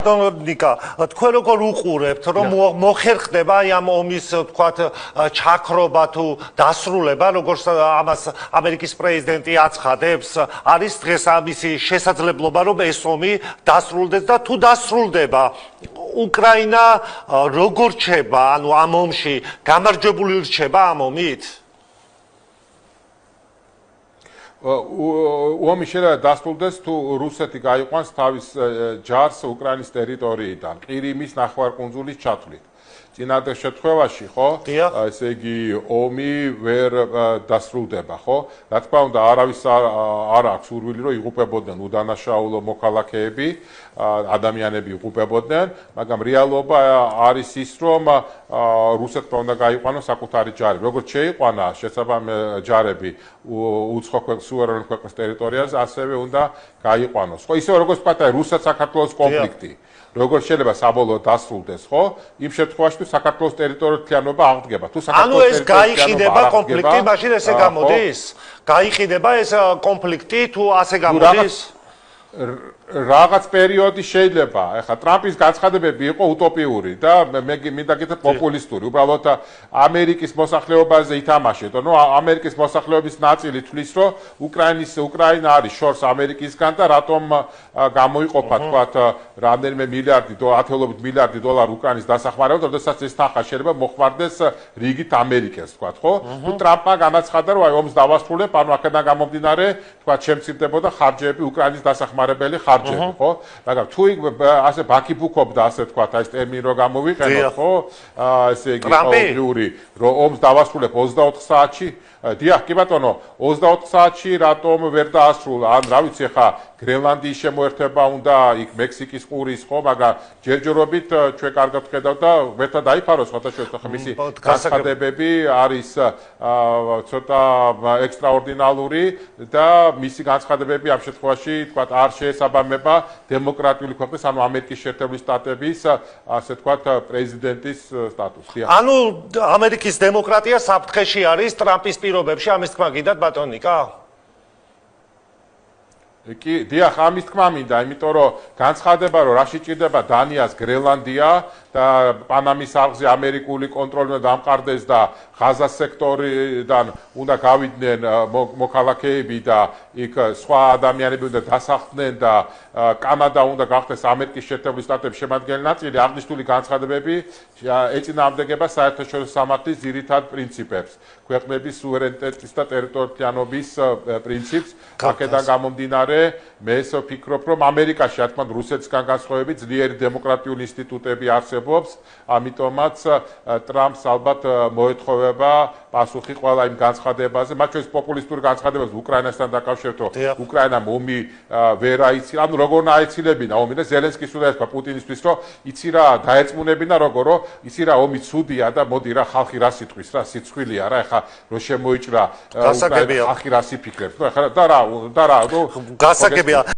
ნიკა, თქვენ როგორ უყურებთ, რომ მოხერხდება აი ამ ომის თქვათ ჩაქრობა თუ დასრულება, როგორც ამას ამერიკის პრეზიდენტი აცხადებს, არის დღეს ამისი შესაძლებლობა, რომ ეს ომი დასრულდეს და თუ დასრულდება, უკრაინა როგორ რჩება, ანუ ამ ომში გამარჯვებული რჩება ამ ომით? ომი შეიძლება დასრულდეს თუ რუსეთი გაიყვანს თავის ჯარს უკრაინის ტერიტორიიდან, ყირიმის ნახევარკუნძულის ჩათვლით. წინადარ შემთხვევაში, ხო? ესე იგი ომი ვერ დასრულდება, ხო? რა თქმა უნდა, არავის არ აქვს სურვილი, რომ იღუპებოდნენ უდანაშაულო მოქალაქეები, ადამიანები იღუპებოდნენ, მაგრამ რეალობა არის ის, რომ რუსეთმა უნდა გაიყვანოს საკუთარი ჯარები. როგორც შეიყვანა შესაბამისი ჯარები უცხო სუვერენ ქვეყნის ტერიტორიაზე, ასევე უნდა გაიყვანოს. ხო, ისე როგორც პატარა რუსეთ-საქართველოს კონფლიქტი. როგორ შეიძლება საბოლოოდ დასრულდეს, ხო? იმ შემთხვევაში თუ საქართველოს ტერიტორიალობა აღდგება. თუ საქართველოს ეს გაიყიდება კონფლიქტი, მაშინ ესე გამოდის? გაიყიდება ეს კონფლიქტი თუ ასე გამოდის? რაღაც პერიოდი შეიძლება. ეხლა ტრამპის განცხადებები იყო утоპიური და მე მინდა გითხრათ პოპულისტური. უბრალოდ ამერიკის მოსახლეობაზე ითამაშეთ, რომ ამერიკის მოსახლეობის ნაწილი თვლის, რომ უკრაინა არის შორს ამერიკისგან და რატომ გამოიყოფა თქვათ რამდენიმე მილიარდი ათეულობით მილიარდი დოლარი უკრაინის დასახმარებლად, როდესაც ეს თანხა შეიძლება მოხმარდეს რიგით ამერიკას, თქვათ, ხო? თუ ტრამპმა განაცხადა, რომ აი ომს დავასრულებ, ანუ აქედან გამომდინარე, თქვათ, შემცირდებოდა ხარჯები უკრაინის დასახმარებელი ხარჯები. ხო? მაგრამ თუ ასე ბაქიფუქობდა, ასე თქვათ, აი ეს ტერმინი რო გამოვიყენოთ, ხო? ესე იგი ყოველდღიური, რომ ომს დავასრულებ 24 საათში, დიახ, კი ბატონო, 24 საათში რატომ ვერ დაასრულა? ან რა ვიცი, ხა გრენლანდიის შემოერთება უნდა, იქ მექსიკის ყურის, ხო, მაგრამ ჯერჯერობით ჩვენ კარგად ვხედავთ და ვერთა დაიფაროს, ხოთაშოთო, ხა მისი განცხადებები არის ცოტა ექსტრაორდინალური და მისი განცხადებები ამ შემთხვევაში, თქვათ, არ შეესაბამება დემოკრატიული ქვეყნის, ანუ ამერიკის შეერთებული შტატების, ასე თქვათ, პრეზიდენტის სტატუსს. ანუ ამერიკის დემოკრატია საფრთხეში არის ტრამპის პირობებში, ამის თქმა გინდათ ბატონ ნიკა? კი, დიახ, ამის თქმა მინდა, იმიტომ რომ განცხადება, რომ რაში ჭირდება დანიას გრენლანდია და პანამის არხზე ამერიკული კონტროლი უნდა დამყარდეს და ღაზას სექტორიდან უნდა გავიდნენ მოქალაქეები და იქ სხვა ადამიანები უნდა დასახლდნენ და კანადა უნდა გახდეს ამერიკის შეერთებული შტატების შემადგენელი ნაწილი, აღნიშნული განცხადებები ეწინააღმდეგება საერთაშორისო სამართლის ძირითად პრინციპებს, ქვეყნების სუვერენიტეტის და ტერიტორიალობის პრინციპს. აქედან გამომდინარე, მე ვფიქრობ, რომ ამერიკაში, რა თქმა უნდა, რუსეთისგან განსხვავებით ძლიერი დემოკრატიული ინსტიტუტები არსებობს, ამიტომაც ტრამპს ალბათ მოეთხოვება პასუხი ყველა იმ განცხადებაზე, მათ შორის პოპულისტური განცხადებებზე უკრაინასთან დაკავშირებით, უკრაინამ ომი ვერ აიცილა, ანუ როგორ აიცილებინა ომი და ზელენსკის უნდა ეთქვა პუტინისთვის, რომ იცი რა დაეწმუნებინა როგორ, რომ იცი რა ომი ცუდია და მოდი რა ხალხი რა სიტყვის, რა სიცხვილია რა, ეხა რო შემოიჭრა უკრაინა ხალხი რა სიფიქრებს, ნუ ეხა და რა გასაგებია